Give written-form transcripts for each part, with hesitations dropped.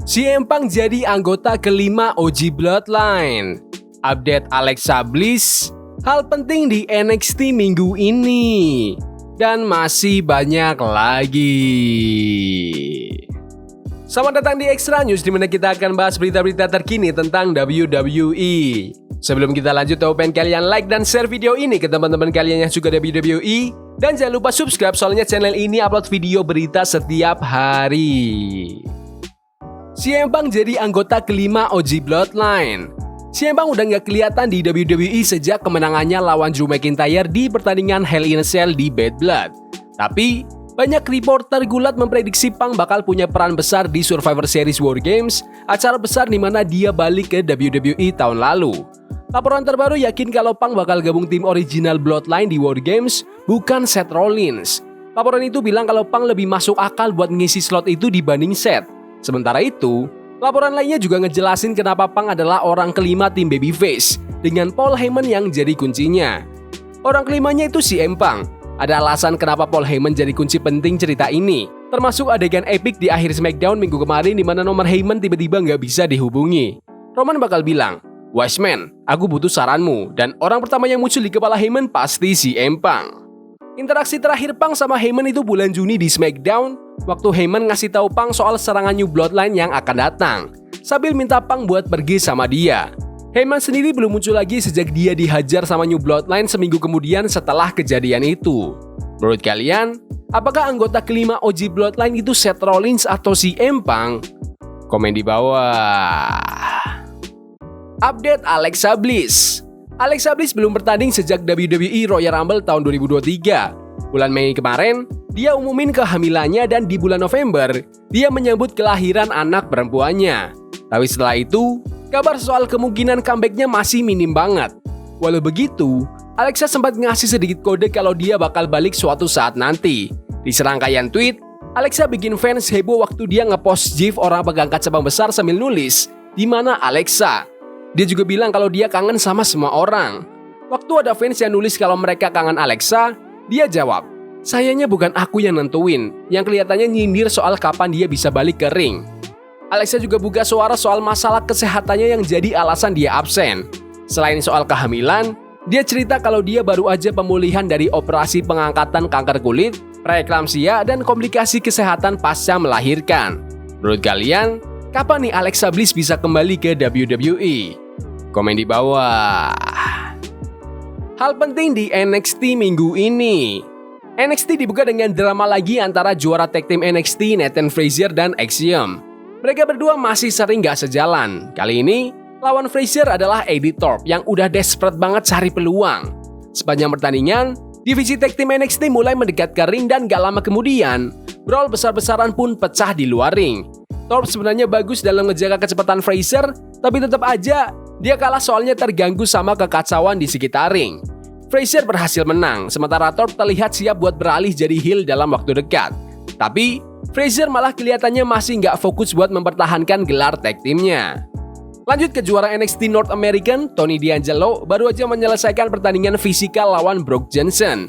CM Punk jadi anggota kelima OG Bloodline. Update Alexa Bliss, hal penting di NXT minggu ini, dan masih banyak lagi. Selamat datang di Extra News, di mana kita akan bahas berita-berita terkini tentang WWE. Sebelum kita lanjut, aku pengen kalian like dan share video ini ke teman-teman kalian yang suka WWE. Dan jangan lupa subscribe, soalnya channel ini upload video berita setiap hari. CM Punk jadi anggota kelima OG Bloodline. CM Punk udah gak kelihatan di WWE sejak kemenangannya lawan Drew McIntyre di pertandingan Hell in a Cell di Bad Blood. Tapi, banyak reporter gulat memprediksi Punk bakal punya peran besar di Survivor Series War Games, acara besar di mana dia balik ke WWE tahun lalu. Laporan terbaru yakin kalau Punk bakal gabung tim original Bloodline di War Games, bukan Seth Rollins. Laporan itu bilang kalau Punk lebih masuk akal buat ngisi slot itu dibanding Seth. Sementara itu, laporan lainnya juga ngejelasin kenapa Punk adalah orang kelima tim Babyface, dengan Paul Heyman yang jadi kuncinya. Orang kelimanya itu CM Punk. Ada alasan kenapa Paul Heyman jadi kunci penting cerita ini, termasuk adegan epic di akhir SmackDown minggu kemarin di mana nomor Heyman tiba-tiba nggak bisa dihubungi. Roman bakal bilang, "Wise man, aku butuh saranmu," dan orang pertama yang muncul di kepala Heyman pasti CM Punk. Interaksi terakhir Punk sama Heyman itu bulan Juni di SmackDown, waktu Heyman ngasih tahu Punk soal serangan New Bloodline yang akan datang, sambil minta Punk buat pergi sama dia. Heyman sendiri belum muncul lagi sejak dia dihajar sama New Bloodline seminggu kemudian setelah kejadian itu. Menurut kalian, apakah anggota kelima OG Bloodline itu Seth Rollins atau CM Punk? Komen di bawah. Update Alexa Bliss. Alexa Bliss belum bertanding sejak WWE Royal Rumble tahun 2023. Bulan Mei kemarin, dia umumin kehamilannya dan di bulan November, dia menyambut kelahiran anak perempuannya. Tapi setelah itu, kabar soal kemungkinan comeback-nya masih minim banget. Walau begitu, Alexa sempat ngasih sedikit kode kalau dia bakal balik suatu saat nanti. Di serangkaian tweet, Alexa bikin fans heboh waktu dia ngepost gif orang pegang kaca besar sambil nulis, "Di mana Alexa?" Dia juga bilang kalau dia kangen sama semua orang. Waktu ada fans yang nulis kalau mereka kangen Alexa, dia jawab, "Sayangnya bukan aku yang nentuin," yang kelihatannya nyindir soal kapan dia bisa balik ke ring. Alexa juga buka suara soal masalah kesehatannya yang jadi alasan dia absen. Selain soal kehamilan, dia cerita kalau dia baru aja pemulihan dari operasi pengangkatan kanker kulit, preeklamsia, dan komplikasi kesehatan pasca melahirkan. Menurut kalian, kapan nih Alexa Bliss bisa kembali ke WWE? Komen di bawah. Hal penting di NXT minggu ini. NXT dibuka dengan drama lagi antara juara tag team NXT Nathan Frazier dan Axiom. Mereka berdua masih sering gak sejalan. Kali ini, lawan Frazier adalah Eddie Thorpe yang udah desperate banget cari peluang. Sepanjang pertandingan, divisi tag team NXT mulai mendekat ke ring dan gak lama kemudian, brawl besar-besaran pun pecah di luar ring. Thorpe sebenarnya bagus dalam ngejaga kecepatan Frazier, tapi tetap aja dia kalah soalnya terganggu sama kekacauan di sekitar ring. Frazier berhasil menang, sementara Thorpe terlihat siap buat beralih jadi heel dalam waktu dekat. Tapi, Frazier malah kelihatannya masih nggak fokus buat mempertahankan gelar tag teamnya. Lanjut ke juara NXT North American, Tony D'Angelo baru aja menyelesaikan pertandingan fisikal lawan Brock Johnson.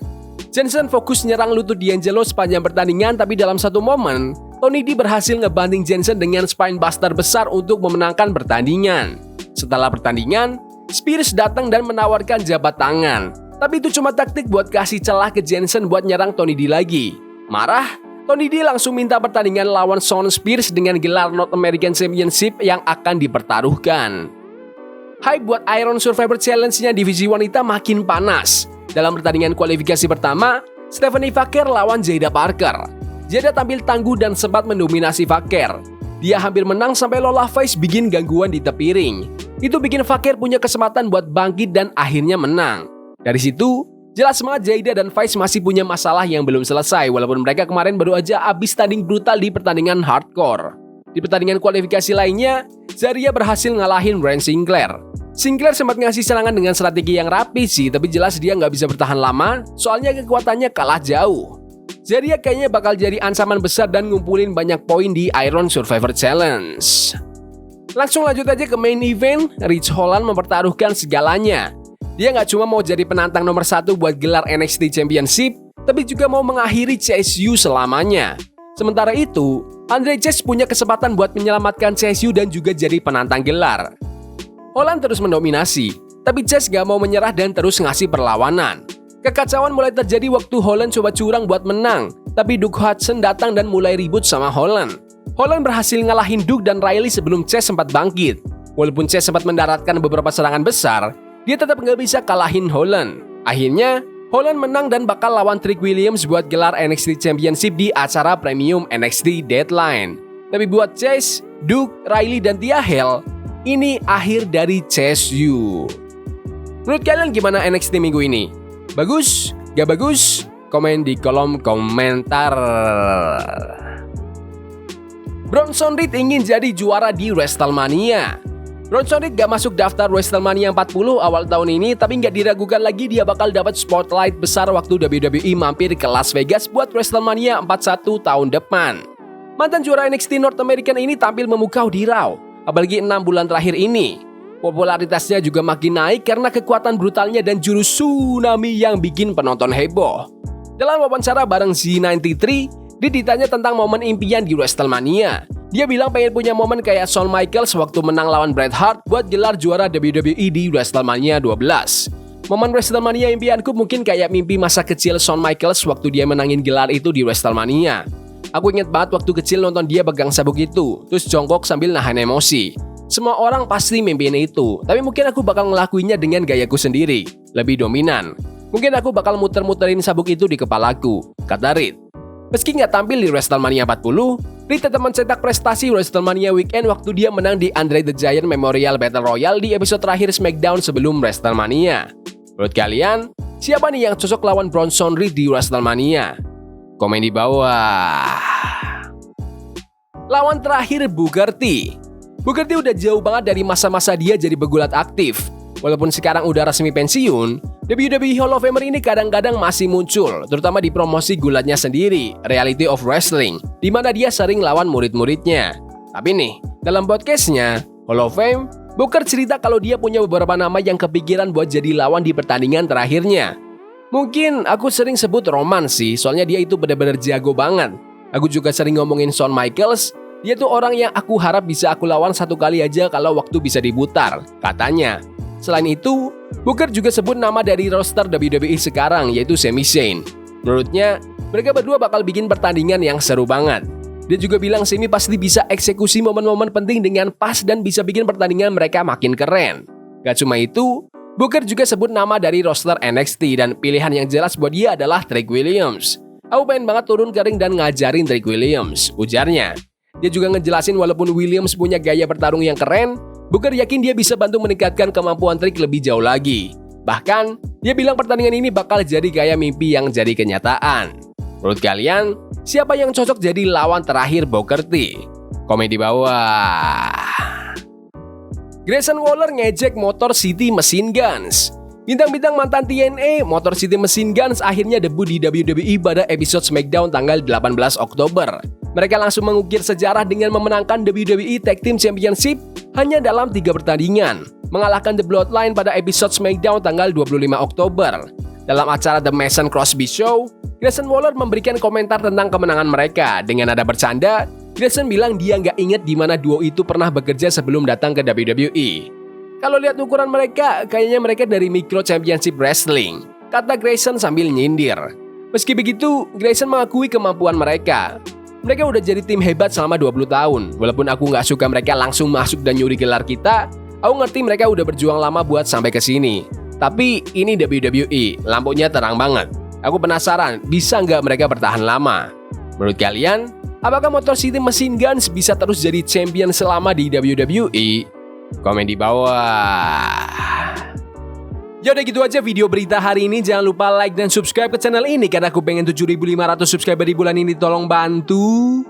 Johnson fokus nyerang lutut D'Angelo sepanjang pertandingan, tapi dalam satu momen, Tony D berhasil ngebanting Johnson dengan spinebuster besar untuk memenangkan pertandingan. Setelah pertandingan, Spears datang dan menawarkan jabat tangan. Tapi itu cuma taktik buat kasih celah ke Johnson buat nyerang Tony D lagi. Marah, Tony D langsung minta pertandingan lawan Shawn Spears dengan gelar North American Championship yang akan dipertaruhkan. Hype buat Iron Survivor Challenge-nya divisi wanita makin panas. Dalam pertandingan kualifikasi pertama, Stephanie Vaquer lawan Jada Parker. Jada tampil tangguh dan sempat mendominasi Vaquer. Dia hampir menang sampai Lola Vice bikin gangguan di tepi ring. Itu bikin Vaquer punya kesempatan buat bangkit dan akhirnya menang. Dari situ, jelas banget Jada dan Vice masih punya masalah yang belum selesai walaupun mereka kemarin baru aja abis tanding brutal di pertandingan hardcore. Di pertandingan kualifikasi lainnya, Zarya berhasil ngalahin Bryan Sinclair. Sinclair sempat ngasih serangan dengan strategi yang rapi sih, tapi jelas dia nggak bisa bertahan lama, soalnya kekuatannya kalah jauh. Zarya kayaknya bakal jadi ancaman besar dan ngumpulin banyak poin di Iron Survivor Challenge. Langsung lanjut aja ke main event, Ridge Holland mempertaruhkan segalanya. Dia nggak cuma mau jadi penantang nomor 1 buat gelar NXT Championship, tapi juga mau mengakhiri CSU selamanya. Sementara itu, Andre Chase punya kesempatan buat menyelamatkan CSU dan juga jadi penantang gelar. Holland terus mendominasi, tapi Chase gak mau menyerah dan terus ngasih perlawanan. Kekacauan mulai terjadi waktu Holland coba curang buat menang, tapi Duke Hudson datang dan mulai ribut sama Holland. Holland berhasil ngalahin Duke dan Riley sebelum Chase sempat bangkit. Walaupun Chase sempat mendaratkan beberapa serangan besar, dia tetap nggak bisa kalahin Holland. Akhirnya, Holland menang dan bakal lawan Trick Williams buat gelar NXT Championship di acara Premium NXT Deadline. Tapi buat Chase, Duke, Riley, dan Tia Hale, ini akhir dari CSU. Menurut kalian gimana NXT minggu ini? Bagus? Gak bagus? Komen di kolom komentar. Bronson Reed ingin jadi juara di WrestleMania. Bronson Reed gak masuk daftar WrestleMania 40 awal tahun ini, tapi gak diragukan lagi dia bakal dapat spotlight besar waktu WWE mampir ke Las Vegas buat WrestleMania 41 tahun depan. Mantan juara NXT North American ini tampil memukau di Raw, apalagi 6 bulan terakhir ini. Popularitasnya juga makin naik karena kekuatan brutalnya dan jurus tsunami yang bikin penonton heboh. Dalam wawancara bareng Z93, dia ditanya tentang momen impian di WrestleMania. Dia bilang pengen punya momen kayak Shawn Michaels waktu menang lawan Bret Hart buat gelar juara WWE di WrestleMania 12. Momen WrestleMania impianku mungkin kayak mimpi masa kecil Shawn Michaels waktu dia menangin gelar itu di WrestleMania. Aku inget banget waktu kecil nonton dia pegang sabuk itu, terus jongkok sambil nahan emosi. Semua orang pasti mimpiin itu, tapi mungkin aku bakal ngelakuinnya dengan gayaku sendiri, lebih dominan. Mungkin aku bakal muter-muterin sabuk itu di kepalaku, kata Reed. Meski nggak tampil di WrestleMania 40, Reed tetap mencetak prestasi WrestleMania Weekend waktu dia menang di Andre the Giant Memorial Battle Royale di episode terakhir SmackDown sebelum WrestleMania. Menurut kalian, siapa nih yang cocok lawan Bronson Reed di WrestleMania? Komen di bawah. Lawan terakhir Booker T. Booker T udah jauh banget dari masa-masa dia jadi pegulat aktif. Walaupun sekarang udah resmi pensiun, WWE Hall of Famer ini kadang-kadang masih muncul, terutama di promosi gulatnya sendiri, Reality of Wrestling, di mana dia sering lawan murid-muridnya. Tapi nih, dalam podcastnya, Hall of Fame, Booker cerita kalau dia punya beberapa nama yang kepikiran buat jadi lawan di pertandingan terakhirnya. Mungkin aku sering sebut Roman sih, soalnya dia itu benar-benar jago banget. Aku juga sering ngomongin Shawn Michaels, dia tuh orang yang aku harap bisa aku lawan satu kali aja kalau waktu bisa diputar, katanya. Selain itu, Booker juga sebut nama dari roster WWE sekarang, yaitu Sami Zayn. Menurutnya, mereka berdua bakal bikin pertandingan yang seru banget. Dia juga bilang Sami pasti bisa eksekusi momen-momen penting dengan pas dan bisa bikin pertandingan mereka makin keren. Gak cuma itu, Booker juga sebut nama dari roster NXT dan pilihan yang jelas buat dia adalah Trick Williams. Aku pengen banget turun ke ring dan ngajarin Trick Williams, ujarnya. Dia juga ngejelasin walaupun Williams punya gaya bertarung yang keren, Booker yakin dia bisa bantu meningkatkan kemampuan Trick lebih jauh lagi. Bahkan, dia bilang pertandingan ini bakal jadi kayak mimpi yang jadi kenyataan. Menurut kalian, siapa yang cocok jadi lawan terakhir Booker T? Komen di bawah. Grayson Waller ngejek Motor City Machine Guns. Bintang-bintang mantan TNA, Motor City Machine Guns akhirnya debut di WWE pada episode SmackDown tanggal 18 Oktober. Mereka langsung mengukir sejarah dengan memenangkan WWE Tag Team Championship hanya dalam 3 pertandingan, mengalahkan The Bloodline pada episode SmackDown tanggal 25 Oktober. Dalam acara The Mason Crosby Show, Grayson Waller memberikan komentar tentang kemenangan mereka. Dengan nada bercanda, Grayson bilang dia nggak inget di mana duo itu pernah bekerja sebelum datang ke WWE. Kalau lihat ukuran mereka, kayaknya mereka dari Micro Championship Wrestling, kata Grayson sambil nyindir. Meski begitu, Grayson mengakui kemampuan mereka. Mereka udah jadi tim hebat selama 20 tahun. Walaupun aku nggak suka mereka langsung masuk dan nyuri gelar kita, aku ngerti mereka udah berjuang lama buat sampai ke sini. Tapi ini WWE, lampunya terang banget. Aku penasaran, bisa nggak mereka bertahan lama? Menurut kalian, apakah Motor City Machine Guns bisa terus jadi champion selama di WWE? Komen di bawah. Ya udah gitu aja video berita hari ini. Jangan lupa like dan subscribe ke channel ini karena aku pengen 7.500 subscriber di bulan ini. Tolong bantu.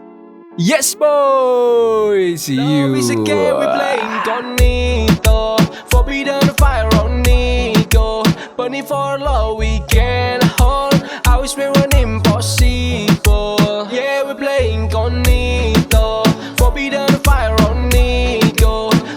Yes boy. See you. Forbidden fire on Nico. Burning for love we can hold. I wish we were